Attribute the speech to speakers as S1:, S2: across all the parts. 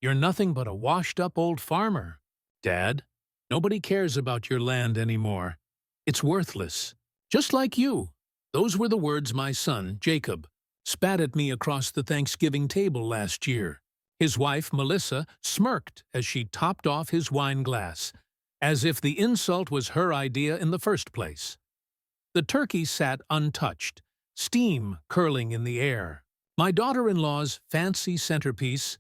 S1: You're nothing but a washed-up old farmer. Dad, nobody cares about your land anymore. It's worthless. Just like you. Those were the words my son, Jacob, spat at me across the Thanksgiving table last year. His wife, Melissa, smirked as she topped off his wine glass, as if the insult was her idea in the first place. The turkey sat untouched, steam curling in the air. My daughter-in-law's fancy centerpiece,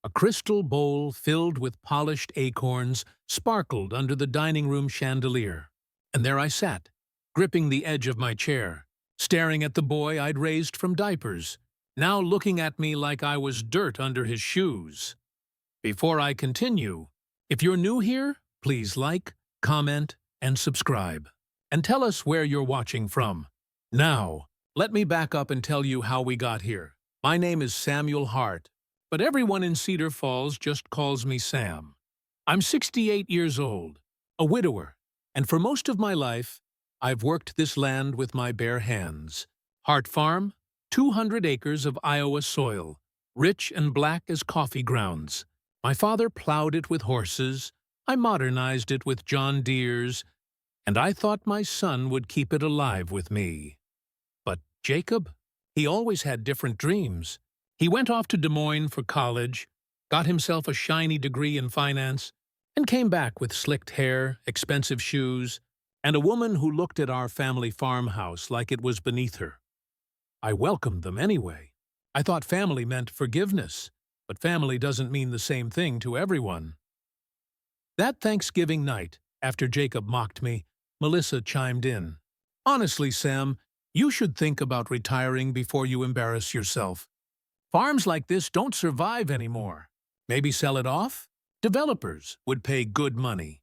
S1: a crystal bowl filled with polished acorns, sparkled under the dining room chandelier. And there I sat, gripping the edge of my chair, staring at the boy I'd raised from diapers, now looking at me like I was dirt under his shoes. Before I continue, if you're new here, please like, comment, and subscribe. And tell us where you're watching from. Now, let me back up and tell you how we got here. My name is Samuel Hart, but everyone in Cedar Falls just calls me Sam. I'm 68 years old, a widower, and for most of my life, I've worked this land with my bare hands. Hart Farm, 200 acres of Iowa soil, rich and black as coffee grounds. My father plowed it with horses, I modernized it with John Deeres, and I thought my son would keep it alive with me. But Jacob? He always had different dreams. He went off to Des Moines for college, got himself a shiny degree in finance, and came back with slicked hair, expensive shoes, and a woman who looked at our family farmhouse like it was beneath her. I welcomed them anyway. I thought family meant forgiveness, but family doesn't mean the same thing to everyone. That Thanksgiving night, after Jacob mocked me, Melissa chimed in. Honestly, Sam, you should think about retiring before you embarrass yourself. Farms like this don't survive anymore. Maybe sell it off? Developers would pay good money.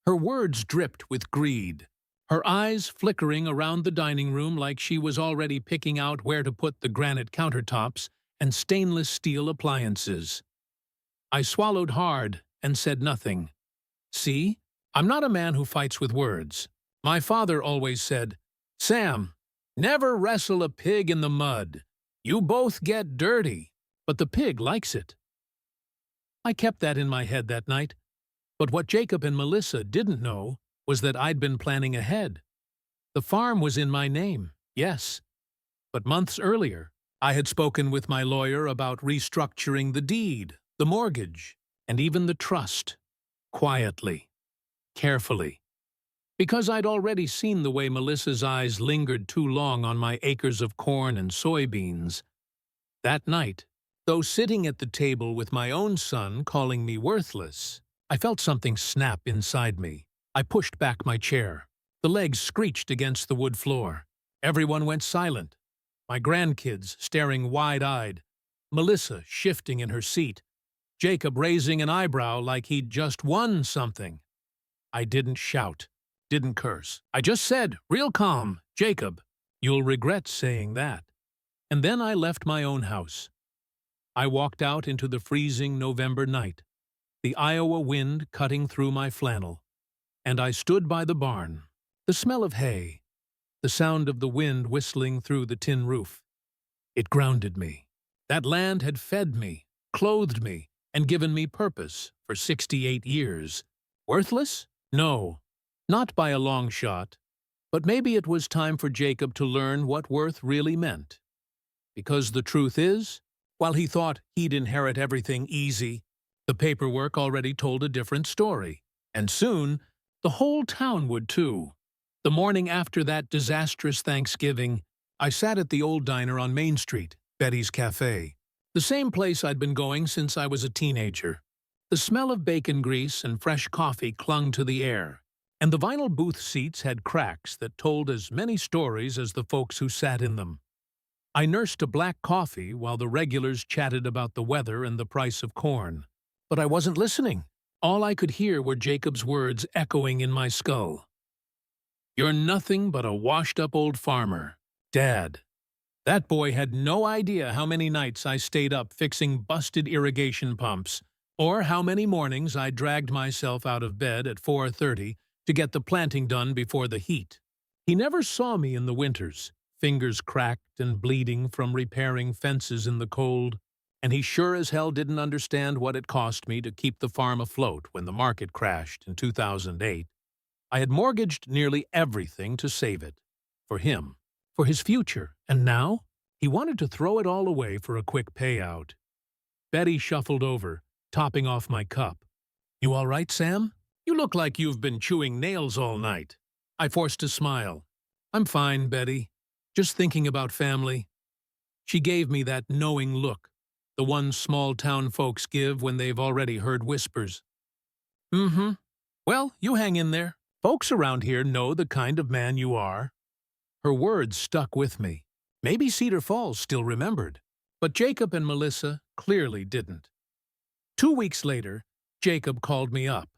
S1: Her words dripped with greed, her eyes flickering around the dining room like she was already picking out where to put the granite countertops and stainless steel appliances. I swallowed hard and said nothing. See, I'm not a man who fights with words. My father always said, Sam, never wrestle a pig in the mud. You both get dirty, but the pig likes it. I kept that in my head that night, but what Jacob and Melissa didn't know was that I'd been planning ahead. The farm was in my name, yes, but months earlier, I had spoken with my lawyer about restructuring the deed, the mortgage, and even the trust. Quietly, carefully. Because I'd already seen the way Melissa's eyes lingered too long on my acres of corn and soybeans. That night, though sitting at the table with my own son calling me worthless, I felt something snap inside me. I pushed back my chair. The legs screeched against the wood floor. Everyone went silent. My grandkids staring wide-eyed. Melissa shifting in her seat. Jacob raising an eyebrow like he'd just won something. I didn't shout, didn't curse. I just said, real calm, Jacob, you'll regret saying that. And then I left my own house. I walked out into the freezing November night, the Iowa wind cutting through my flannel, and I stood by the barn, the smell of hay, the sound of the wind whistling through the tin roof. It grounded me. That land had fed me, clothed me, and given me purpose for 68 years. Worthless? No, not by a long shot. But maybe it was time for Jacob to learn what worth really meant. Because the truth is, while he thought he'd inherit everything easy, the paperwork already told a different story. And soon, the whole town would too. The morning after that disastrous Thanksgiving, I sat at the old diner on Main Street, Betty's Cafe. The same place I'd been going since I was a teenager. The smell of bacon grease and fresh coffee clung to the air, and the vinyl booth seats had cracks that told as many stories as the folks who sat in them. I nursed a black coffee while the regulars chatted about the weather and the price of corn. But I wasn't listening. All I could hear were Jacob's words echoing in my skull. You're nothing but a washed-up old farmer, Dad. That boy had no idea how many nights I stayed up fixing busted irrigation pumps, or how many mornings I dragged myself out of bed at 4:30 to get the planting done before the heat. He never saw me in the winters, fingers cracked and bleeding from repairing fences in the cold. And he sure as hell didn't understand what it cost me to keep the farm afloat when the market crashed in 2008. I had mortgaged nearly everything to save it. For him. For his future. And now? He wanted to throw it all away for a quick payout. Betty shuffled over, topping off my cup. "You all right, Sam? You look like you've been chewing nails all night." I forced a smile. "I'm fine, Betty. Just thinking about family." She gave me that knowing look, the one small-town folks give when they've already heard whispers. "Mm-hmm. Well, you hang in there. Folks around here know the kind of man you are." Her words stuck with me. Maybe Cedar Falls still remembered, but Jacob and Melissa clearly didn't. 2 weeks later, Jacob called me up.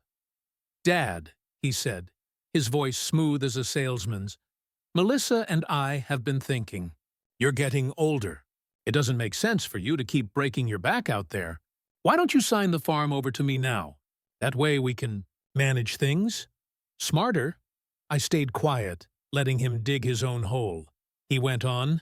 S1: "Dad," he said, his voice smooth as a salesman's, "Melissa and I have been thinking. You're getting older. It doesn't make sense for you to keep breaking your back out there. Why don't you sign the farm over to me now? That way we can manage things." "Smarter?" I stayed quiet, letting him dig his own hole. He went on,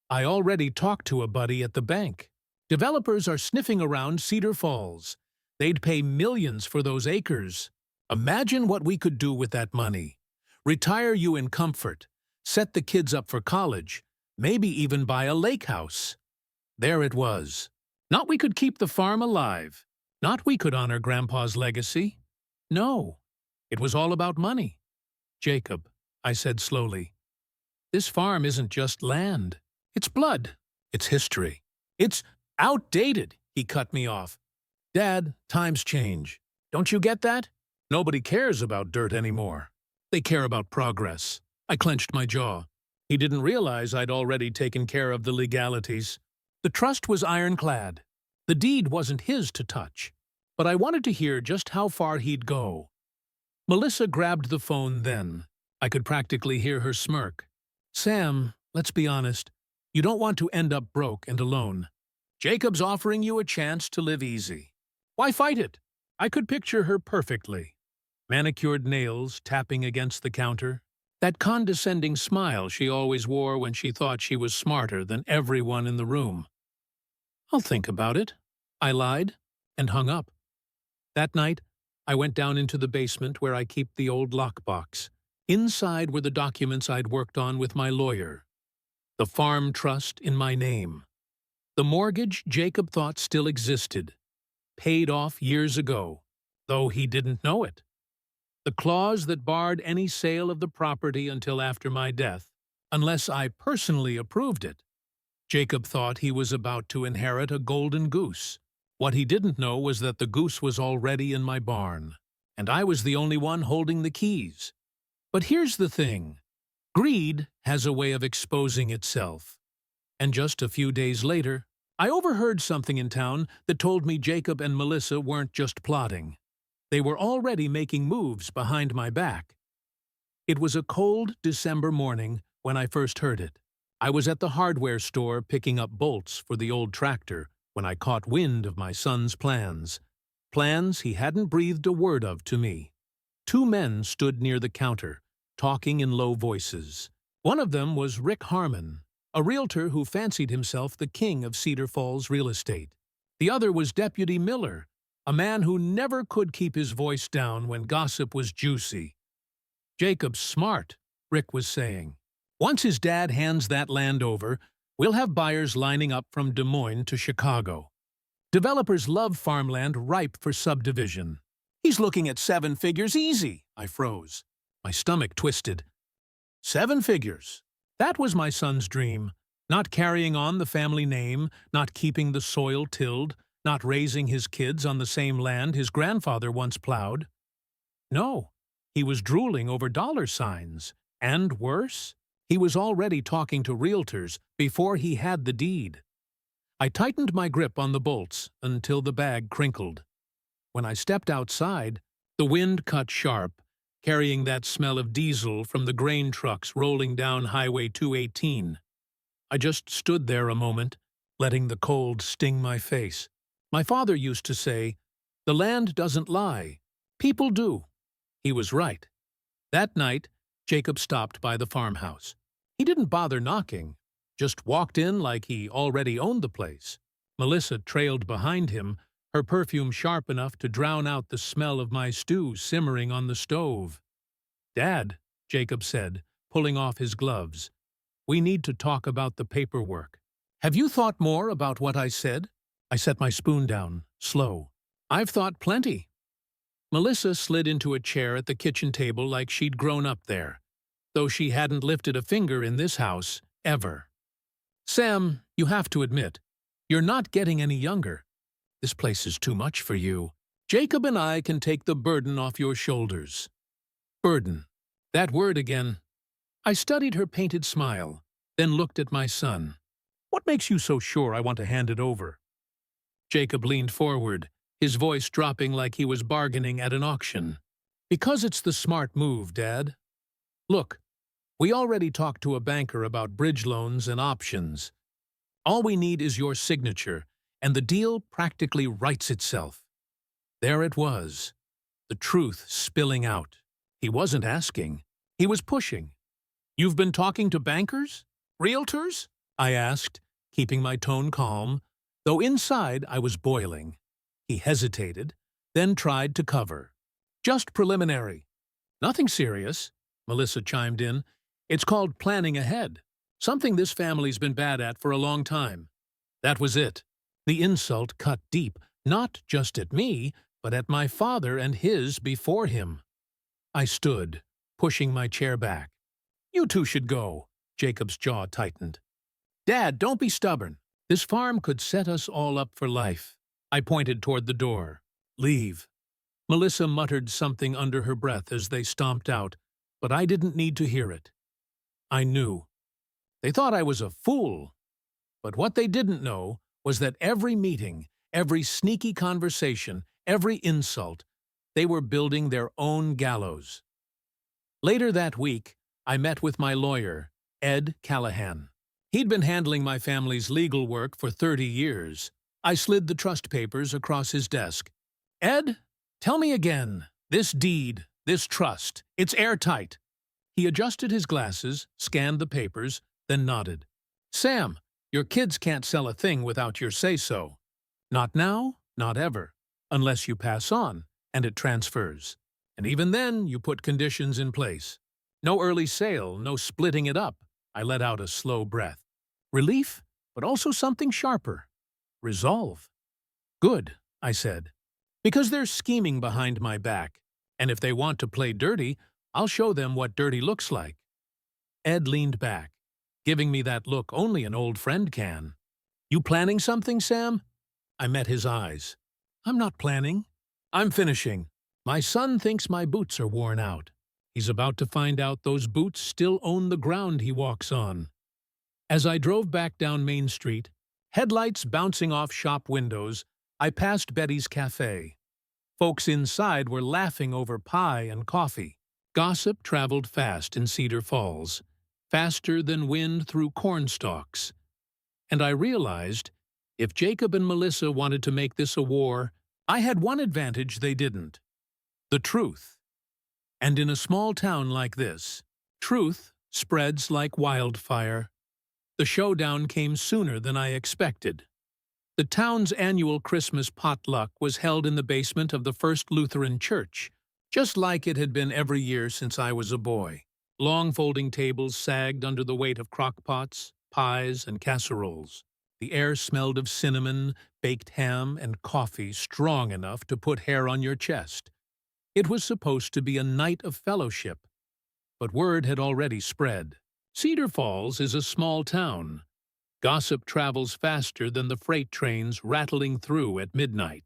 S1: "I already talked to a buddy at the bank. Developers are sniffing around Cedar Falls. They'd pay millions for those acres. Imagine what we could do with that money. Retire you in comfort, set the kids up for college, maybe even buy a lake house." There it was. Not we could keep the farm alive. Not we could honor Grandpa's legacy. No, it was all about money. "Jacob," I said slowly, "this farm isn't just land. It's blood. It's history. It's outdated," he cut me off. "Dad, times change. Don't you get that? Nobody cares about dirt anymore. They care about progress." I clenched my jaw. He didn't realize I'd already taken care of the legalities. The trust was ironclad. The deed wasn't his to touch. But I wanted to hear just how far he'd go. Melissa grabbed the phone then. I could practically hear her smirk. "Sam, let's be honest. You don't want to end up broke and alone. Jacob's offering you a chance to live easy. Why fight it?" I could picture her perfectly. Manicured nails tapping against the counter. That condescending smile she always wore when she thought she was smarter than everyone in the room. "I'll think about it," I lied, and hung up. That night, I went down into the basement where I keep the old lockbox. Inside were the documents I'd worked on with my lawyer. The farm trust in my name. The mortgage Jacob thought still existed. Paid off years ago, though he didn't know it. The clause that barred any sale of the property until after my death, unless I personally approved it. Jacob thought he was about to inherit a golden goose. What he didn't know was that the goose was already in my barn, and I was the only one holding the keys. But here's the thing. Greed has a way of exposing itself. And just a few days later, I overheard something in town that told me Jacob and Melissa weren't just plotting. They were already making moves behind my back. It was a cold December morning when I first heard it. I was at the hardware store picking up bolts for the old tractor when I caught wind of my son's plans. Plans he hadn't breathed a word of to me. 2 men stood near the counter, talking in low voices. One of them was Rick Harmon, a realtor who fancied himself the king of Cedar Falls real estate. The other was Deputy Miller, a man who never could keep his voice down when gossip was juicy. "Jacob's smart," Rick was saying. "Once his dad hands that land over, we'll have buyers lining up from Des Moines to Chicago. Developers love farmland ripe for subdivision. He's looking at 7 figures easy." I froze. My stomach twisted. 7 figures. That was my son's dream. Not carrying on the family name, not keeping the soil tilled, not raising his kids on the same land his grandfather once plowed. No, he was drooling over dollar signs. And worse, he was already talking to realtors before he had the deed. I tightened my grip on the bolts until the bag crinkled. When I stepped outside, the wind cut sharp, carrying that smell of diesel from the grain trucks rolling down Highway 218. I just stood there a moment, letting the cold sting my face. My father used to say, "The land doesn't lie. People do." He was right. That night, Jacob stopped by the farmhouse. He didn't bother knocking, just walked in like he already owned the place. Melissa trailed behind him, her perfume sharp enough to drown out the smell of my stew simmering on the stove. "Dad," Jacob said, pulling off his gloves, "we need to talk about the paperwork. Have you thought more about what I said?" I set my spoon down, slow. "I've thought plenty." Melissa slid into a chair at the kitchen table like she'd grown up there, though she hadn't lifted a finger in this house, ever. "Sam, you have to admit, you're not getting any younger. This place is too much for you. Jacob and I can take the burden off your shoulders." Burden. That word again. I studied her painted smile, then looked at my son. "What makes you so sure I want to hand it over?" Jacob leaned forward, his voice dropping like he was bargaining at an auction. "Because it's the smart move, Dad. Look, we already talked to a banker about bridge loans and options. All we need is your signature, and the deal practically writes itself." There it was, the truth spilling out. He wasn't asking. He was pushing. "You've been talking to bankers? Realtors?" I asked, keeping my tone calm, though inside I was boiling. He hesitated, then tried to cover. "Just preliminary. Nothing serious," Melissa chimed in. "It's called planning ahead, something this family's been bad at for a long time." That was it. The insult cut deep, not just at me, but at my father and his before him. I stood, pushing my chair back. "You two should go." Jacob's jaw tightened. "Dad, don't be stubborn. This farm could set us all up for life." I pointed toward the door. "Leave." Melissa muttered something under her breath as they stomped out, but I didn't need to hear it. I knew. They thought I was a fool. But what they didn't know was that every meeting, every sneaky conversation, every insult, they were building their own gallows. Later that week, I met with my lawyer, Ed Callahan. He'd been handling my family's legal work for 30 years. I slid the trust papers across his desk. "Ed, tell me again. This deed, this trust, it's airtight." He adjusted his glasses, scanned the papers, then nodded. "Sam, your kids can't sell a thing without your say-so. Not now, not ever, unless you pass on, and it transfers. And even then, you put conditions in place. No early sale, no splitting it up." I let out a slow breath. Relief, but also something sharper. Resolve. "Good," I said, "because they're scheming behind my back, and if they want to play dirty, I'll show them what dirty looks like." Ed leaned back, giving me that look only an old friend can. "You planning something, Sam?" I met his eyes. "I'm not planning. I'm finishing. My son thinks my boots are worn out. He's about to find out those boots still own the ground he walks on." As I drove back down Main Street, headlights bouncing off shop windows, I passed Betty's Cafe. Folks inside were laughing over pie and coffee. Gossip traveled fast in Cedar Falls, faster than wind through cornstalks. And I realized, if Jacob and Melissa wanted to make this a war, I had one advantage they didn't: the truth. And in a small town like this, truth spreads like wildfire. The showdown came sooner than I expected. The town's annual Christmas potluck was held in the basement of the First Lutheran Church, just like it had been every year since I was a boy. Long folding tables sagged under the weight of crockpots, pies, and casseroles. The air smelled of cinnamon, baked ham, and coffee strong enough to put hair on your chest. It was supposed to be a night of fellowship, but word had already spread. Cedar Falls is a small town. Gossip travels faster than the freight trains rattling through at midnight.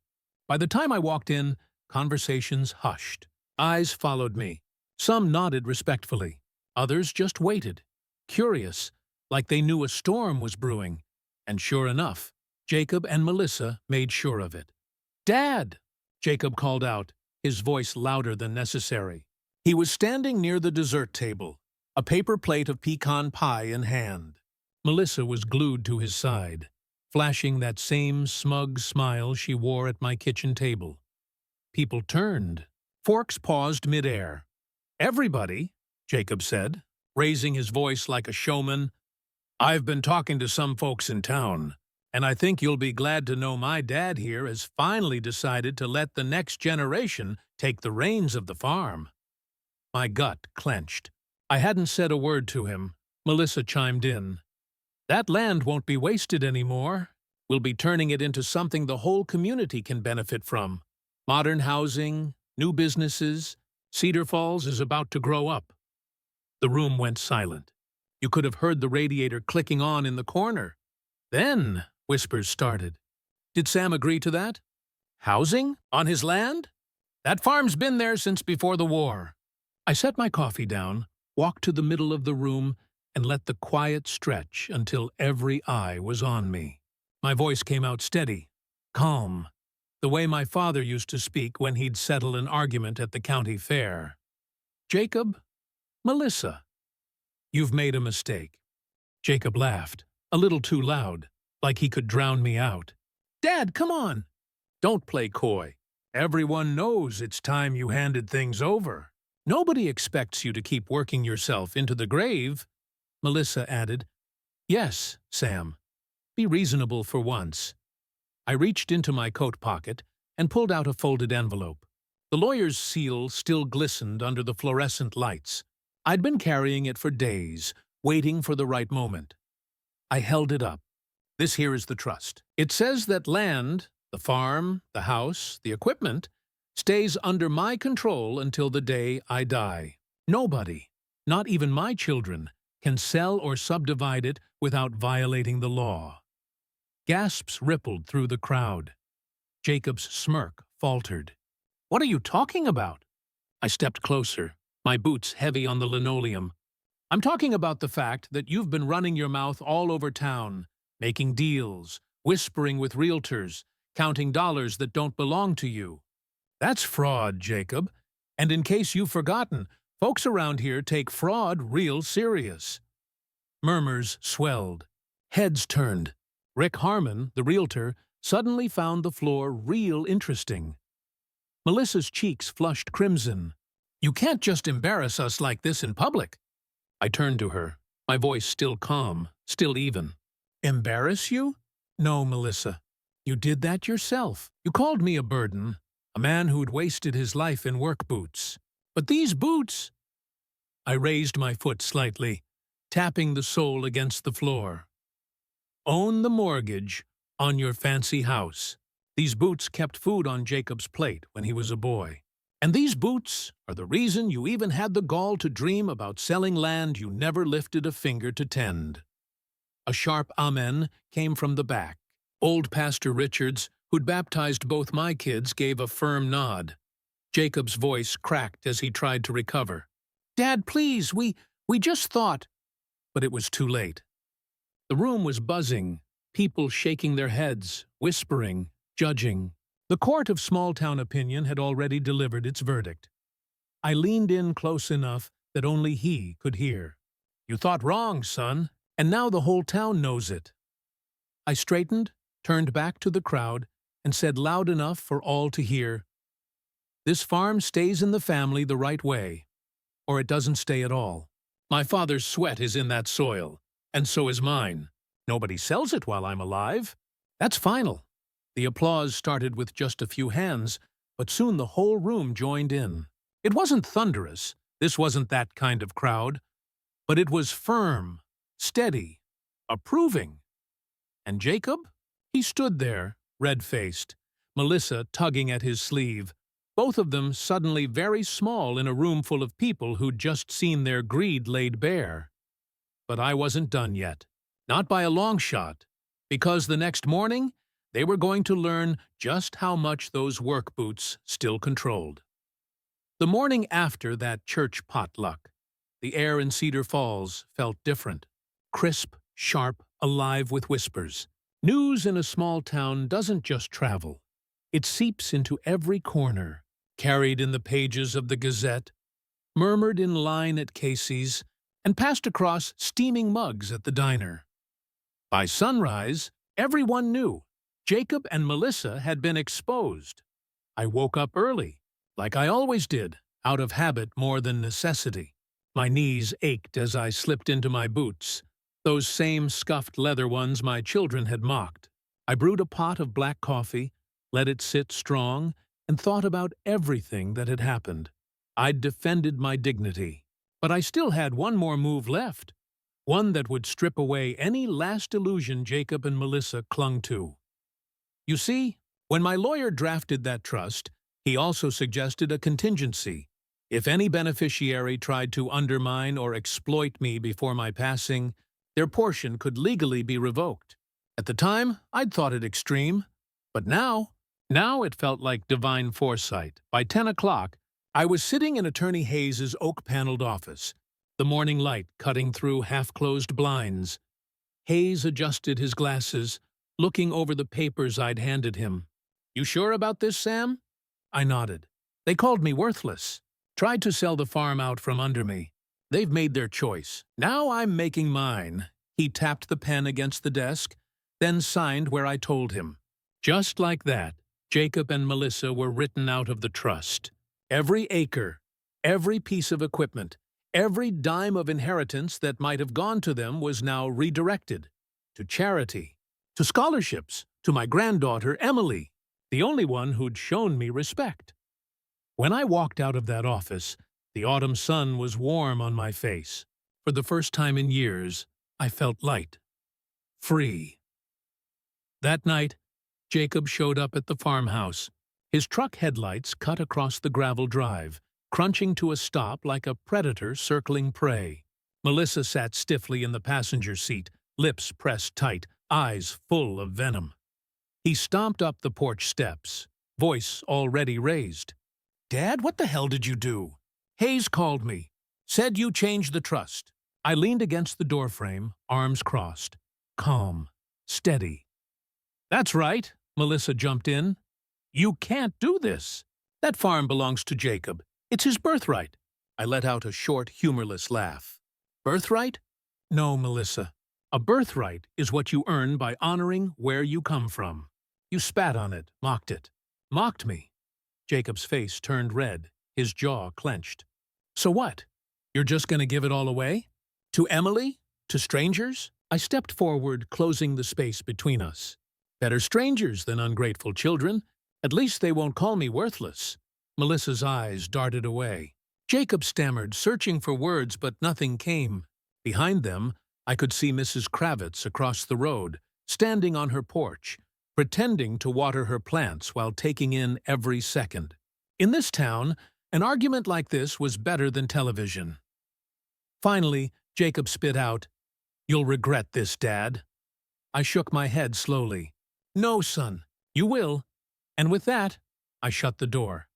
S1: By the time I walked in, conversations hushed. Eyes followed me. Some nodded respectfully. Others just waited, curious, like they knew a storm was brewing. And sure enough, Jacob and Melissa made sure of it. "Dad!" Jacob called out, his voice louder than necessary. He was standing near the dessert table, a paper plate of pecan pie in hand. Melissa was glued to his side, flashing that same smug smile she wore at my kitchen table. People turned. Forks paused midair. "Everybody," Jacob said, raising his voice like a showman, "I've been talking to some folks in town. And I think you'll be glad to know my dad here has finally decided to let the next generation take the reins of the farm. My gut clenched. I hadn't said a word to him. Melissa chimed in. That land won't be wasted anymore. We'll be turning it into something the whole community can benefit from. Modern housing, new businesses. Cedar Falls is about to grow up. The room went silent. You could have heard the radiator clicking on in the corner. Then whispers started. Did Sam agree to that? Housing? On his land? That farm's been there since before the war. I set my coffee down, walked to the middle of the room, and let the quiet stretch until every eye was on me. My voice came out steady, calm, the way my father used to speak when he'd settle an argument at the county fair. Jacob, Melissa, you've made a mistake. Jacob laughed, a little too loud, like he could drown me out. Dad, come on! Don't play coy. Everyone knows it's time you handed things over. Nobody expects you to keep working yourself into the grave. Melissa added, Yes, Sam. Be reasonable for once. I reached into my coat pocket and pulled out a folded envelope. The lawyer's seal still glistened under the fluorescent lights. I'd been carrying it for days, waiting for the right moment. I held it up. This here is the trust. It says that land, the farm, the house, the equipment, stays under my control until the day I die. Nobody, not even my children, can sell or subdivide it without violating the law. Gasps rippled through the crowd. Jacob's smirk faltered. What are you talking about? I stepped closer, my boots heavy on the linoleum. I'm talking about the fact that you've been running your mouth all over town, making deals, whispering with realtors, counting dollars that don't belong to you. That's fraud, Jacob. And in case you've forgotten, folks around here take fraud real serious. Murmurs swelled. Heads turned. Rick Harmon, the realtor, suddenly found the floor real interesting. Melissa's cheeks flushed crimson. You can't just embarrass us like this in public. I turned to her, my voice still calm, still even. Embarrass you? No, Melissa. You did that yourself. You called me a burden, a man who'd wasted his life in work boots. But these boots... I raised my foot slightly, tapping the sole against the floor. Own the mortgage on your fancy house. These boots kept food on Jacob's plate when he was a boy. And these boots are the reason you even had the gall to dream about selling land you never lifted a finger to tend. A sharp amen came from the back. Old Pastor Richards, who'd baptized both my kids, gave a firm nod. Jacob's voice cracked as he tried to recover. Dad, please, we just thought... But it was too late. The room was buzzing, people shaking their heads, whispering, judging. The court of small-town opinion had already delivered its verdict. I leaned in close enough that only he could hear. You thought wrong, son, and now the whole town knows it. I straightened, turned back to the crowd, and said loud enough for all to hear, This farm stays in the family the right way, or it doesn't stay at all. My father's sweat is in that soil, and so is mine. Nobody sells it while I'm alive. That's final. The applause started with just a few hands, but soon the whole room joined in. It wasn't thunderous. This wasn't that kind of crowd. But it was firm, steady, approving. And Jacob? He stood there, red-faced, Melissa tugging at his sleeve, both of them suddenly very small in a room full of people who'd just seen their greed laid bare. But I wasn't done yet. Not by a long shot, because the next morning, they were going to learn just how much those work boots still controlled. The morning after that church potluck, the air in Cedar Falls felt different. Crisp, sharp, alive with whispers. News in a small town doesn't just travel. It seeps into every corner, carried in the pages of the Gazette, murmured in line at Casey's, and passed across steaming mugs at the diner. By sunrise, everyone knew. Jacob and Melissa had been exposed. I woke up early, like I always did, out of habit more than necessity. My knees ached as I slipped into my boots, those same scuffed leather ones my children had mocked. I brewed a pot of black coffee, let it sit strong, and thought about everything that had happened. I'd defended my dignity, but I still had one more move left, one that would strip away any last illusion Jacob and Melissa clung to. You see, when my lawyer drafted that trust, he also suggested a contingency. If any beneficiary tried to undermine or exploit me before my passing, their portion could legally be revoked. At the time, I'd thought it extreme, but now it felt like divine foresight. By 10 o'clock, I was sitting in Attorney Hayes's oak-paneled office, the morning light cutting through half-closed blinds. Hayes adjusted his glasses, looking over the papers I'd handed him. "You sure about this, Sam?" I nodded. "They called me worthless, tried to sell the farm out from under me. They've made their choice. Now I'm making mine." He tapped the pen against the desk, then signed where I told him. Just like that, Jacob and Melissa were written out of the trust. Every acre, every piece of equipment, every dime of inheritance that might have gone to them was now redirected. To charity, to scholarships, to my granddaughter, Emily, the only one who'd shown me respect. When I walked out of that office, the autumn sun was warm on my face. For the first time in years, I felt light. Free. That night, Jacob showed up at the farmhouse. His truck headlights cut across the gravel drive, crunching to a stop like a predator circling prey. Melissa sat stiffly in the passenger seat, lips pressed tight, eyes full of venom. He stomped up the porch steps, voice already raised. "Dad, what the hell did you do?" "Hayes called me. Said you changed the trust." I leaned against the doorframe, arms crossed. Calm. Steady. "That's right," Melissa jumped in. "You can't do this. That farm belongs to Jacob. It's his birthright." I let out a short, humorless laugh. "Birthright? No, Melissa. A birthright is what you earn by honoring where you come from." You spat on it, mocked it. Mocked me. Jacob's face turned red, his jaw clenched. "So what? You're just going to give it all away? To Emily? To strangers?" I stepped forward, closing the space between us. "Better strangers than ungrateful children. At least they won't call me worthless." Melissa's eyes darted away. Jacob stammered, searching for words, but nothing came. Behind them, I could see Mrs. Kravitz across the road, standing on her porch, pretending to water her plants while taking in every second. In this town, an argument like this was better than television. Finally, Jacob spit out, "You'll regret this, Dad." I shook my head slowly. "No, son, you will." And with that, I shut the door.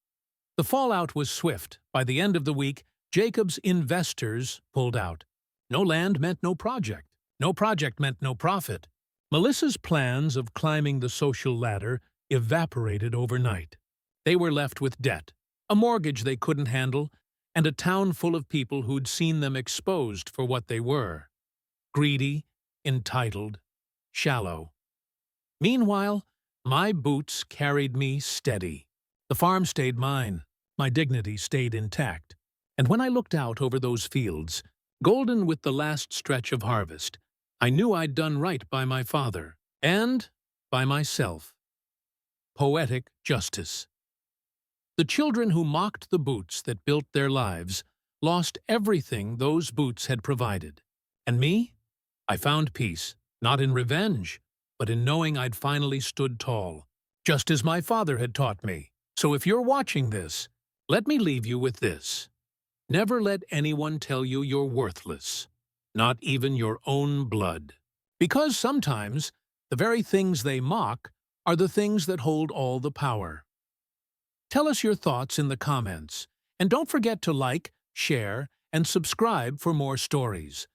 S1: The fallout was swift. By the end of the week, Jacob's investors pulled out. No land meant no project. No project meant no profit. Melissa's plans of climbing the social ladder evaporated overnight. They were left with debt, a mortgage they couldn't handle, and a town full of people who'd seen them exposed for what they were. Greedy, entitled, shallow. Meanwhile, my boots carried me steady. The farm stayed mine. My dignity stayed intact. And when I looked out over those fields, golden with the last stretch of harvest, I knew I'd done right by my father, and by myself. Poetic justice. The children who mocked the boots that built their lives lost everything those boots had provided. And me? I found peace, not in revenge, but in knowing I'd finally stood tall, just as my father had taught me. So if you're watching this, let me leave you with this. Never let anyone tell you you're worthless, not even your own blood. Because sometimes the very things they mock are the things that hold all the power. Tell us your thoughts in the comments, and don't forget to like, share, and subscribe for more stories.